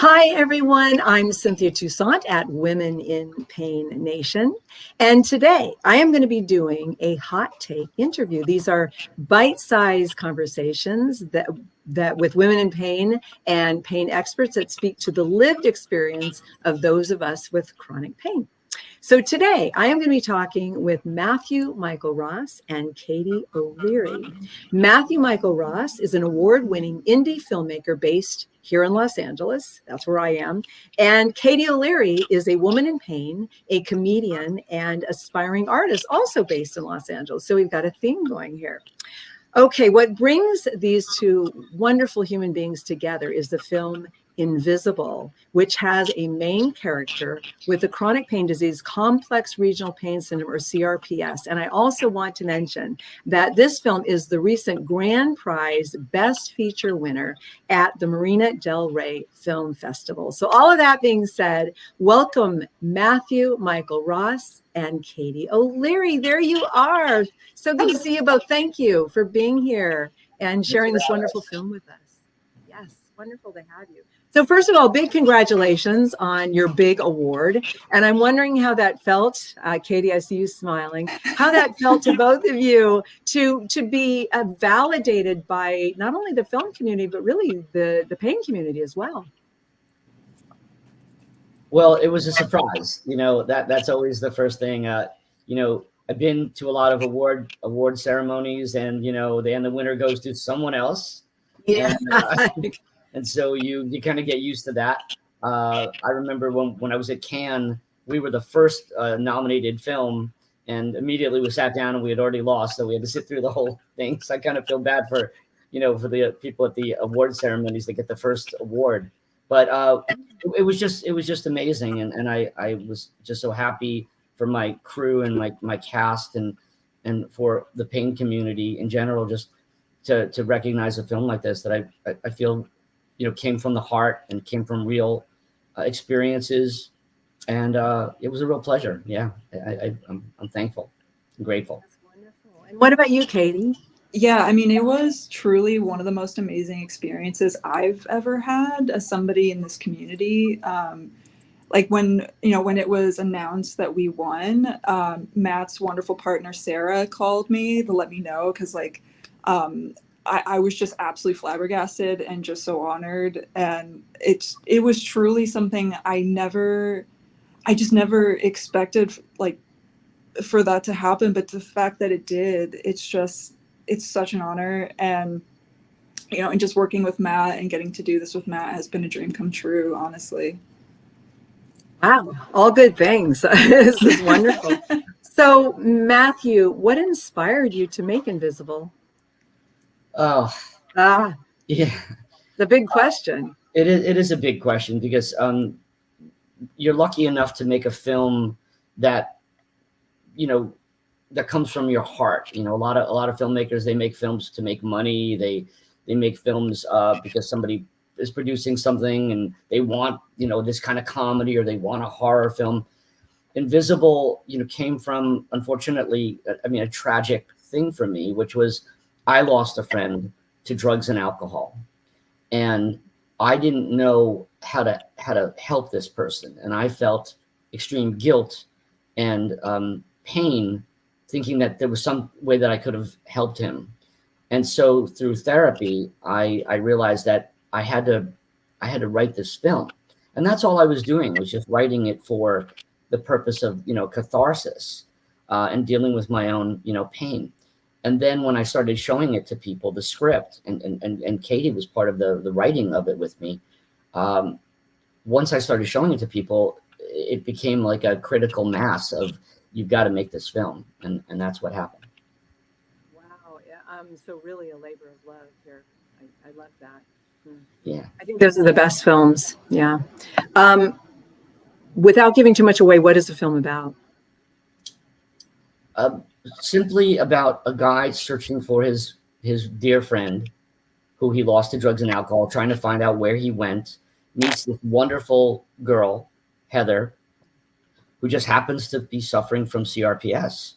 Hi, everyone. I'm Cynthia Toussaint at Women in Pain Nation. And today I am going to be doing a hot take interview. These are bite-sized conversations that with women in pain and pain experts that speak to the lived experience of those of us with chronic pain. So today I am going to be talking with Matthew Michael Ross and Katie O'Leary. Matthew Michael Ross is an award-winning indie filmmaker based here in Los Angeles. That's where I am. And Katie O'Leary is a woman in pain, a comedian, and aspiring artist, also based in Los Angeles. So we've got a theme going here. Okay, what brings these two wonderful human beings together is the film Invisible, which has a main character with a chronic pain disease, complex regional pain syndrome, or CRPS. And I also want to mention that this film is the recent Grand Prize Best Feature winner at the Marina del Rey Film Festival. So all of that being said, welcome Matthew Michael Ross and Katie O'Leary. There you are. So good to see you both. Thank you for being here and sharing this wonderful film with us. Yes, wonderful to have you. So first of all, big congratulations on your big award. And I'm wondering how that felt. Katie, I see you smiling. How that felt to both of you to be validated by not only the film community, but really the pain community as well. Well, it was a surprise. That's always the first thing. I've been to a lot of award ceremonies, and then the winner goes to someone else. Yeah. And so you kind of get used to that. I remember when I was at Cannes, we were the first nominated film, and immediately we sat down and we had already lost, so we had to sit through the whole thing. So I kind of feel bad for the people at the award ceremonies that get the first award. But it was just amazing, and I was just so happy for my crew and my cast and for the pain community in general, just to recognize a film like this that I feel came from the heart and came from real experiences, and it was a real pleasure. Yeah, I'm thankful and grateful. That's wonderful. And what about you, Katie? Yeah, I mean, it was truly one of the most amazing experiences I've ever had as somebody in this community. Like when it was announced that we won, Matt's wonderful partner, Sarah, called me to let me know, because I was just absolutely flabbergasted and just so honored. And it was truly something I just never expected, like, for that to happen. But the fact that it did, it's such an honor. And, and just working with Matt and getting to do this with Matt has been a dream come true, honestly. Wow, all good things. This is wonderful. So, Matthew, what inspired you to make Invisible? Oh, yeah, the big question. It is a big question, because you're lucky enough to make a film that that comes from your heart. A lot of filmmakers, they make films to make money. They make films because somebody is producing something and they want this kind of comedy, or they want a horror film. Invisible came from, unfortunately, a tragic thing for me, which was I lost a friend to drugs and alcohol, and I didn't know how to help this person, and I felt extreme guilt and pain, thinking that there was some way that I could have helped him. And so through therapy, I realized that I had to write this film, and that's all I was doing, was just writing it for the purpose of catharsis and dealing with my own pain. And then when I started showing it to people, the script, and Katie was part of the writing of it with me. Once I started showing it to people, it became like a critical mass of, you've got to make this film, and that's what happened. Wow, yeah, so really a labor of love here. I love that. Yeah, I think those are the best films. Yeah. Without giving too much away, what is the film about? Simply about a guy searching for his dear friend, who he lost to drugs and alcohol, trying to find out where he went, meets this wonderful girl, Heather, who just happens to be suffering from CRPS.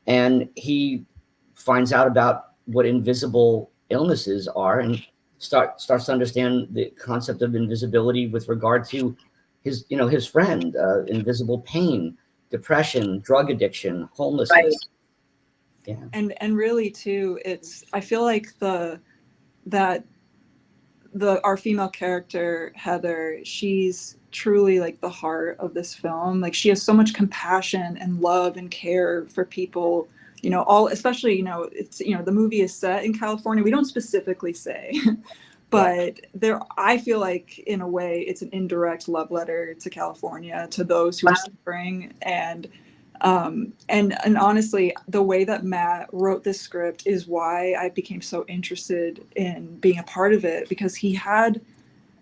And he finds out about what invisible illnesses are and starts to understand the concept of invisibility with regard to his friend, invisible pain, depression, drug addiction, homelessness. Right. Yeah. And really too, I feel like that our female character, Heather, she's truly like the heart of this film. Like, she has so much compassion and love and care for people, especially, it's, the movie is set in California. We don't specifically say, but I feel like in a way it's an indirect love letter to California, to those who are suffering. And honestly, the way that Matt wrote this script is why I became so interested in being a part of it, because he had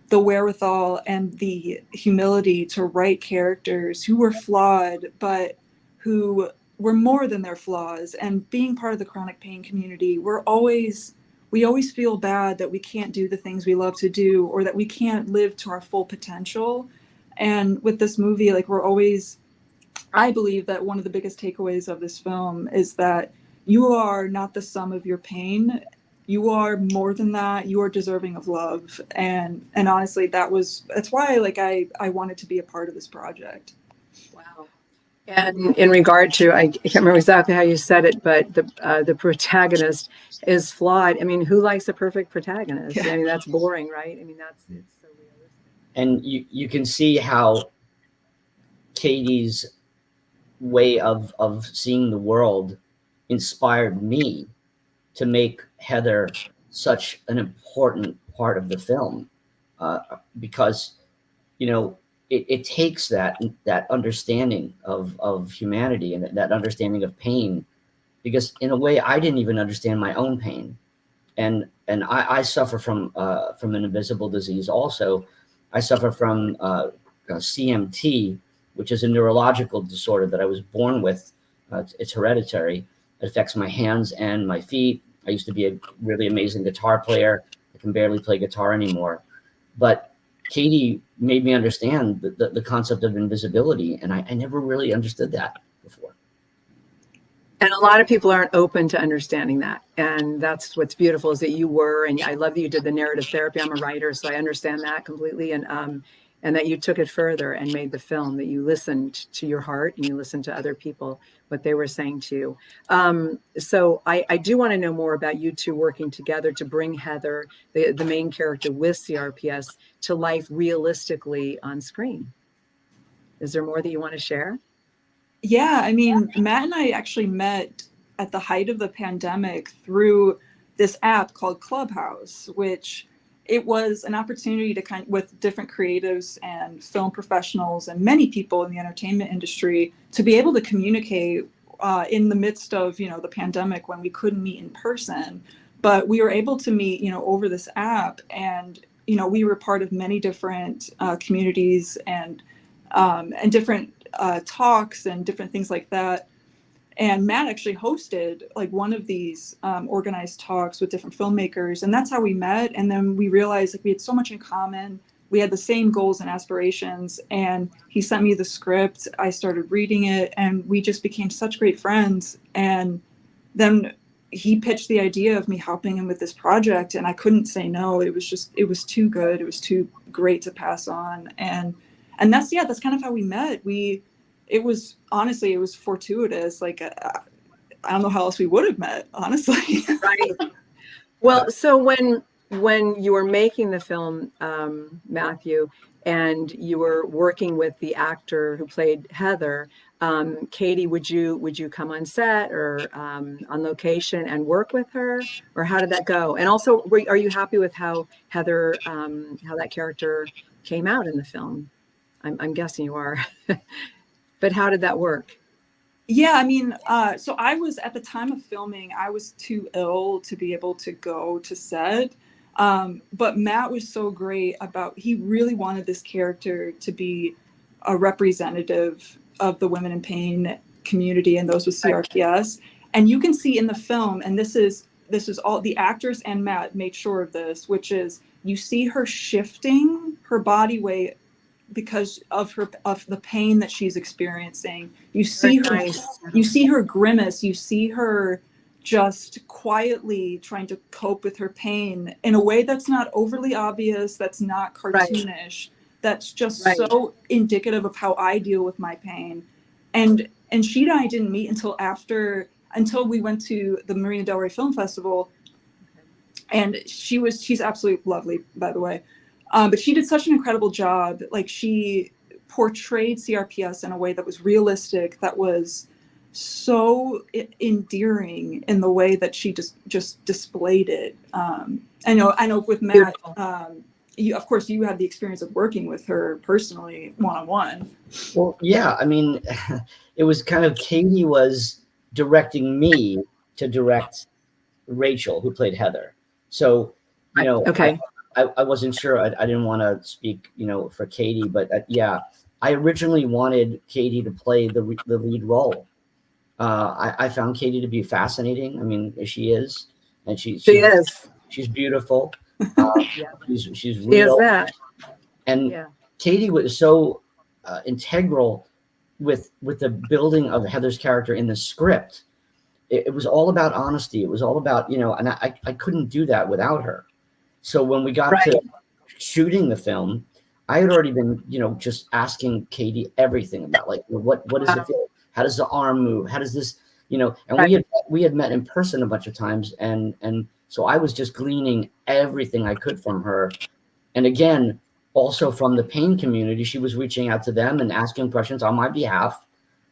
the wherewithal and the humility to write characters who were flawed, but who were more than their flaws. And being part of the chronic pain community, we always feel bad that we can't do the things we love to do, or that we can't live to our full potential. And with this movie, like, I believe that one of the biggest takeaways of this film is that you are not the sum of your pain. You are more than that. You are deserving of love. And honestly, that's why, like, I wanted to be a part of this project. Wow. And in regard to, I can't remember exactly how you said it, but the protagonist is flawed. I mean, who likes a perfect protagonist? Yeah. I mean, that's boring, right? I mean, it's so realistic. And you can see how Katie's way of seeing the world inspired me to make Heather such an important part of the film, because it takes that understanding of humanity and that understanding of pain, because in a way I didn't even understand my own pain, and I suffer from an invisible disease also. I suffer from CMT, which is a neurological disorder that I was born with. It's hereditary. It affects my hands and my feet. I used to be a really amazing guitar player. I can barely play guitar anymore. But Katie made me understand the concept of invisibility, and I never really understood that before. And a lot of people aren't open to understanding that. And that's what's beautiful, is that you were, and I love that you did the narrative therapy. I'm a writer, so I understand that completely. And that you took it further and made the film, that you listened to your heart and you listened to other people, what they were saying to you. So I do want to know more about you two working together to bring Heather, the main character with CRPS, to life realistically on screen. Is there more that you want to share? Yeah, I mean, Matt and I actually met at the height of the pandemic through this app called Clubhouse, which it was an opportunity to with different creatives and film professionals and many people in the entertainment industry, to be able to communicate in the midst of, the pandemic, when we couldn't meet in person. But we were able to meet, over this app, and, we were part of many different communities and different talks and different things like that. And Matt actually hosted like one of these organized talks with different filmmakers, and that's how we met. And then we realized like we had so much in common. We had the same goals and aspirations, and he sent me the script. I started reading it, and we just became such great friends. And then he pitched the idea of me helping him with this project, and I couldn't say no. It was too good. It was too great to pass on. And that's kind of how we met. It was fortuitous. Like, I don't know how else we would have met, honestly. Right. Well, so when you were making the film, Matthew, and you were working with the actor who played Heather, Katie, would you come on set or on location and work with her, or how did that go? And also, are you happy with how Heather, how that character came out in the film? I'm guessing you are, but how did that work? Yeah, I mean, so I was, at the time of filming, I was too ill to be able to go to set. But Matt was so great he really wanted this character to be a representative of the women in pain community and those with CRPS. And you can see in the film, and this is all the actors and Matt made sure of this, which is you see her shifting her body weight because of the pain that she's experiencing. You see her grimace, you see her just quietly trying to cope with her pain in a way that's not overly obvious, that's not cartoonish, that's just so indicative of how I deal with my pain. And she and I didn't meet until we went to the Marina Del Rey Film Festival. And she's absolutely lovely, by the way. But she did such an incredible job. Like, she portrayed CRPS in a way that was realistic, that was so endearing in the way that she just displayed it. I know with Matt, of course you had the experience of working with her personally one-on-one. Well, yeah, I mean, it was kind of, Katie was directing me to direct Rachel, who played Heather. So, you know, I wasn't sure. I didn't want to speak, you know, for Katie, but yeah, I originally wanted Katie to play the lead role. I found Katie to be fascinating. I mean, she is, and she's beautiful. She's real. And Katie was so integral with the building of Heather's character in the script. It was all about honesty. It was all about, you know, and I couldn't do that without her. So when we got to shooting the film, I had already been, you know, just asking Katie everything about, like, what does it feel? How does the arm move? How does this, you know, and we had met in person a bunch of times. And so I was just gleaning everything I could from her. And again, also from the pain community, she was reaching out to them and asking questions on my behalf,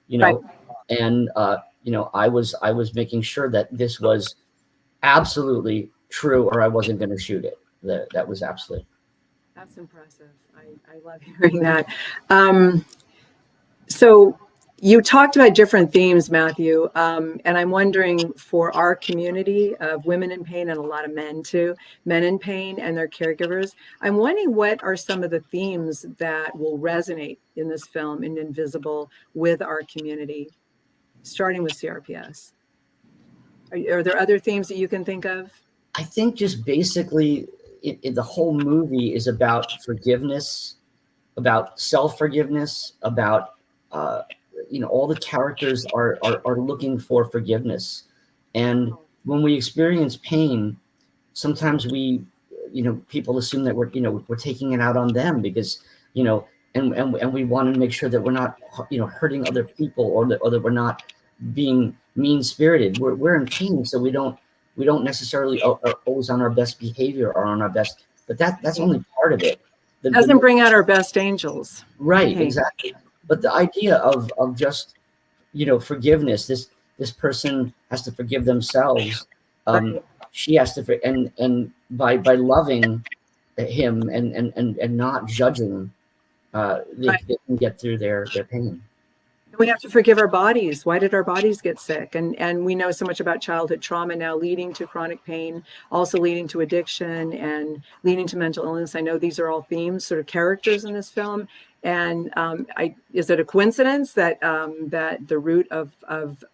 you know, and, you know, I was making sure that this was absolutely true, or I wasn't going to shoot it. That was absolute. That's impressive. I love hearing that. So you talked about different themes, Matthew, and I'm wondering, for our community of women in pain, and a lot of men too, men in pain and their caregivers, I'm wondering what are some of the themes that will resonate in this film, in Invisible, with our community, starting with CRPS. Are there other themes that you can think of? I think just basically the whole movie is about forgiveness, about self-forgiveness, about, you know, all the characters are looking for forgiveness. And when we experience pain, sometimes we, you know, people assume that we're taking it out on them because, you know, and we want to make sure that we're not, you know, hurting other people, or that we're not being mean-spirited. We're in pain, so we don't necessarily are always on our best behavior or on our best, but that's only part of it. It doesn't bring out our best angels. Right, exactly. But the idea of just, you know, forgiveness, this person has to forgive themselves. She has to, and by loving him and not judging, they can get through their pain. We have to forgive our bodies. Why did our bodies get sick? And we know so much about childhood trauma now leading to chronic pain, also leading to addiction and leading to mental illness. I know these are all themes, sort of characters in this film. And is it a coincidence that that the root of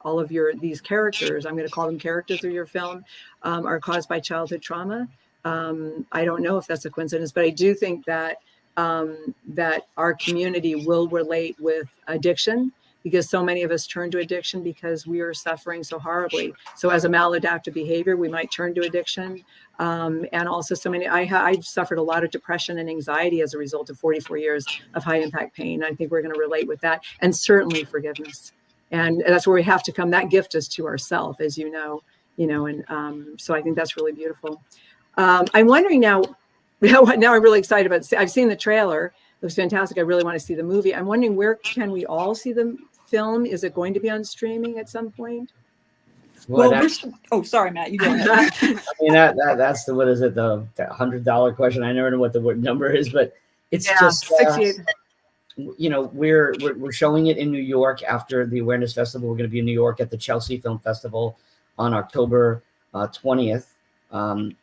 all of these characters, I'm going to call them characters of your film, are caused by childhood trauma? I don't know if that's a coincidence, but I do think that that our community will relate with addiction, because so many of us turn to addiction because we are suffering so horribly. So as a maladaptive behavior, we might turn to addiction. And also so many, I've suffered a lot of depression and anxiety as a result of 44 years of high impact pain. I think we're going to relate with that, and certainly forgiveness. And that's where we have to come. That gift is to ourselves, as you know, and so I think that's really beautiful. I'm wondering now I'm really excited about, I've seen the trailer. It was fantastic. I really want to see the movie. I'm wondering, where can we all see the film? Is it going to be on streaming at some point? Well, sorry, Matt, you go ahead. I mean, that's what is it, the $100 question? I never know what the number is, but it's just 68. You know, we're showing it in New York after the Awareness Festival. We're going to be in New York at the Chelsea Film Festival on October 20th.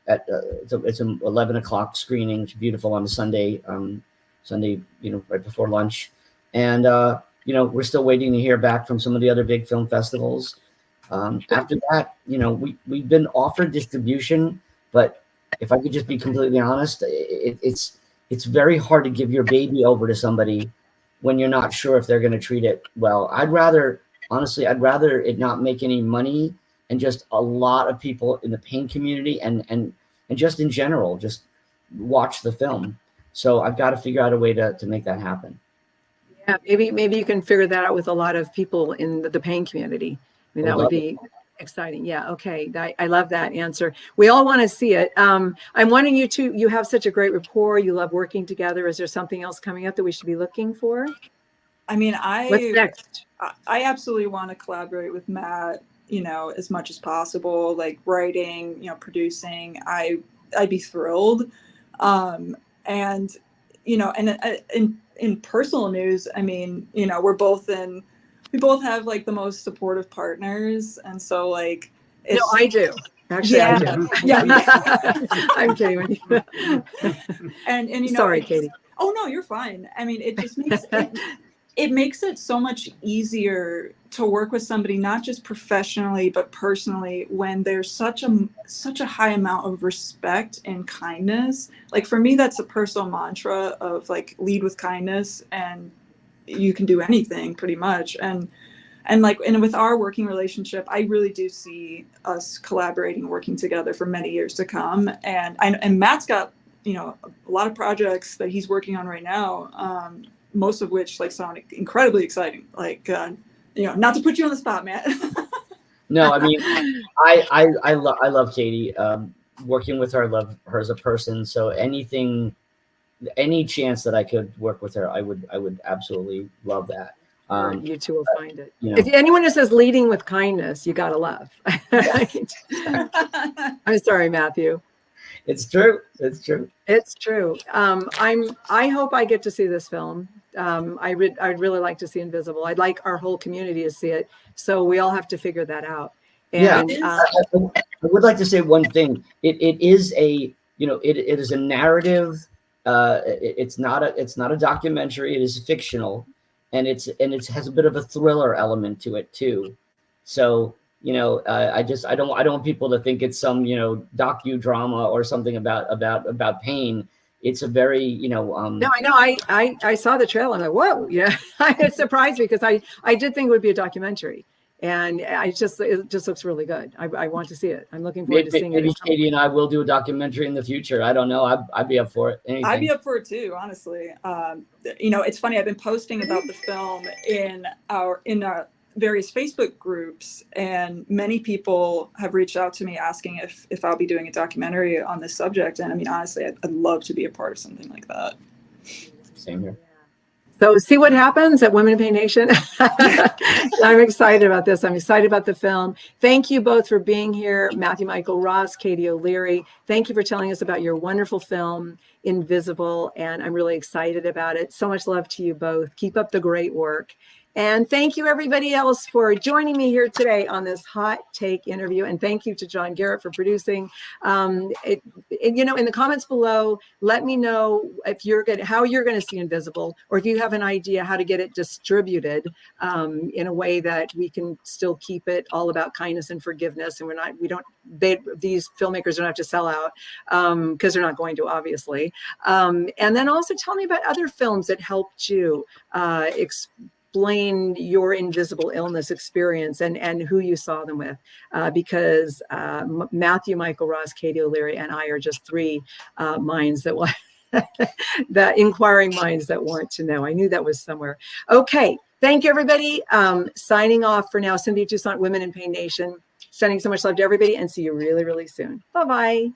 It's an 11 o'clock screening. It's beautiful on a Sunday, you know, right before lunch. And, you know, we're still waiting to hear back from some of the other big film festivals. After that, you know, we've been offered distribution, but if I could just be completely honest, it's very hard to give your baby over to somebody when you're not sure if they're going to treat it well. I'd rather it not make any money and just a lot of people in the pain community and just in general, just watch the film. So I've got to figure out a way to make that happen. Yeah, maybe you can figure that out with a lot of people in the pain community. I mean, that would be exciting. Yeah. Okay. I love that answer. We all want to see it. I'm wondering, you two, you have such a great rapport. You love working together. Is there something else coming up that we should be looking for? I mean, What's next? I absolutely want to collaborate with Matt, as much as possible, like writing, producing. I'd be thrilled. And, in personal news, I mean, we both have like the most supportive partners. And so like, No, I do. Actually, yeah, I do. yeah. I'm kidding with you. And sorry, Katie. Oh no, you're fine. I mean, it just makes it makes it so much easier to work with somebody, not just professionally, but personally, when there's such a high amount of respect and kindness. Like for me, that's a personal mantra of like, lead with kindness and you can do anything pretty much. And with our working relationship, I really do see us collaborating, working together for many years to come. And Matt's got, a lot of projects that he's working on right now. Most of which like sound incredibly exciting. Like, not to put you on the spot, Matt. No, I mean, I love Katie. Working with her, I love her as a person. So any chance that I could work with her, I would absolutely love that. You two will find it. If anyone who says leading with kindness, you gotta love. I'm sorry, Matthew. It's true. It's true. It's true. I hope I get to see this film. I'd really like to see Invisible. I'd like our whole community to see it. So we all have to figure that out. And I would like to say one thing. It is a it is a narrative. It's not a documentary. It is fictional, and it has a bit of a thriller element to it too. So I don't want people to think it's some docudrama or something about pain. It's a very No, I know. I saw the trailer. I'm like, whoa, yeah. It surprised me because I did think it would be a documentary, and it just looks really good. I want to see it. I'm looking forward to seeing it. Maybe Katie and I will do a documentary in the future. I don't know. I'd be up for it. Anything. I'd be up for it too, honestly. It's funny. I've been posting about the film in our various Facebook groups, and many people have reached out to me asking if I'll be doing a documentary on this subject. And I mean, honestly, I'd love to be a part of something like that. Same here. So see what happens at Women in Pain Nation. I'm excited about this. I'm excited about the film. Thank you both for being here. Matthew Michael Ross, Katie O'Leary. Thank you for telling us about your wonderful film, Invisible. And I'm really excited about it. So much love to you both. Keep up the great work. And thank you, everybody else, for joining me here today on this hot take interview. And thank you to John Garrett for producing. In the comments below, let me know if how you're going to see Invisible, or if you have an idea how to get it distributed in a way that we can still keep it all about kindness and forgiveness. And these filmmakers don't have to sell out because they're not going to, obviously. And then also tell me about other films that helped you explain your invisible illness experience and who you saw them with, because Matthew Michael Ross, Katie O'Leary, and I are just three minds that inquiring minds that want to know. I knew that was somewhere. Okay, thank you, everybody. Signing off for now. Cynthia Toussaint, Women in Pain Nation. Sending so much love to everybody, and see you really, really soon. Bye-bye.